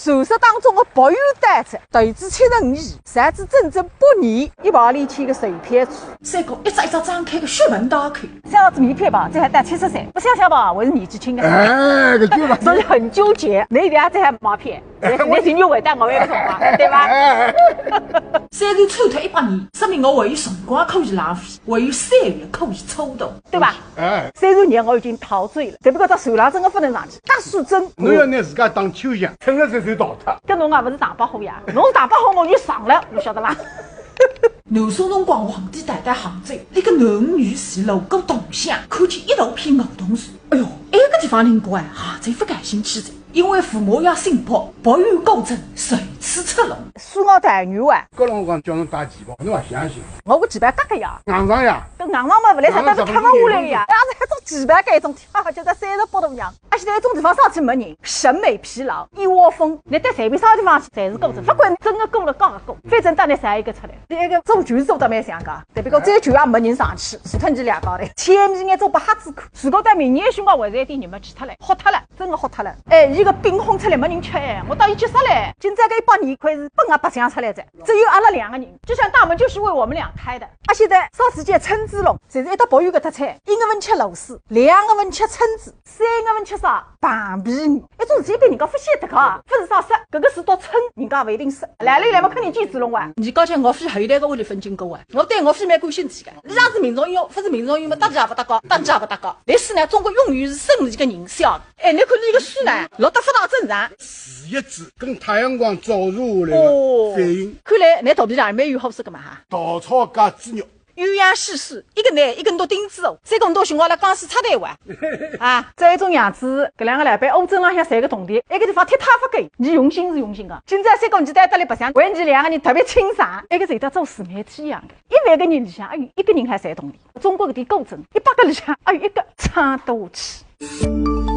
传说当中的北元单子，豆子75年，啥子整整8年，一跑里去个碎片处，三个一只一只张开个血门打开，想到这么一片吧，这还带70岁，不想想吧，我是年纪轻的，哎，个对吧？所以很纠结。那一点这还毛片，那是肉回答我那个辰光，对吧？虽然抽脱100年，说明我还有辰光可以浪费，还有3月可以抽动，对吧？哎，30年我已经陶醉了，只不过这船浪真的不能上去，大树针。侬要拿自家当秋香，趁着这船倒脱。跟侬也不是大把货呀，侬是大把货我就上了，侬晓得伐？南宋辰光，皇帝带杭州，那个南御前路过铜像，看见一大片梧桐树。哎哟，埃个地方听过哎，杭州不感兴趣的，因为父母要信卜，北元高僧随此出笼。苏澳团圆啊，搿辰光叫侬带旗袍，侬勿相信？我个旗袍格个呀，硬上呀！搿硬上嘛勿来啥，但是塌勿下来个呀，也是一种旗袍搿一种，叫做38度娘。而且在一种地方上去没人，审美疲劳，一窝蜂，你在随便啥地方去，侪是高僧，不管真个高了高个高，反正当然啥一个出来，那个做拳做得蛮像个，对不过再拳也没人上去，除脱你俩高头，前面眼做把瞎子看，如果到明年兄弟会在一点，你们去脱了，喝脱了，真个喝脱了。哎，伊个饼烘出来没人吃哎，我到伊结束嘞，现在搿100年块是本啊白相出来的，只有阿拉2个人，就像大门就是为我们俩开的。啊，现在烧时间蛏子笼，侪是一道北元搿搭菜，1个份吃螺丝，2个份吃蛏子，3个份吃啥棒皮鱼，一种事体被人家发现的个，不是啥事，搿个是道蛏，人家勿一定是。来了嘛，肯定记子笼哇。你刚才我非后台个屋里分金沟啊，我对我非蛮感兴趣的。你像是民众用，不是民众用嘛，搭也不搭高，搭也不搭高。历史呢，中国用语是胜利个人效。哎，你看你个书呢，落得非常正常。字一字跟太阳光照射下来的反应。看来你肚皮上蛮有好事个嘛哈。稻草加猪肉。鸳鸯世事，一个男，一个拿钉子哦，三个拿熊猫来江西插队玩啊！这一种样子，搿2个礼拜欧洲浪向3个铜钿，一个地方踢塌不给，你用心是用心的。今朝3个你在搭里白相，为你2个人特别清爽，一个是有做自媒体一样的，1万个人里向，哎呦，一个人还3铜钿。中国搿点高僧，100个里向，哎呦，一个撑得下去。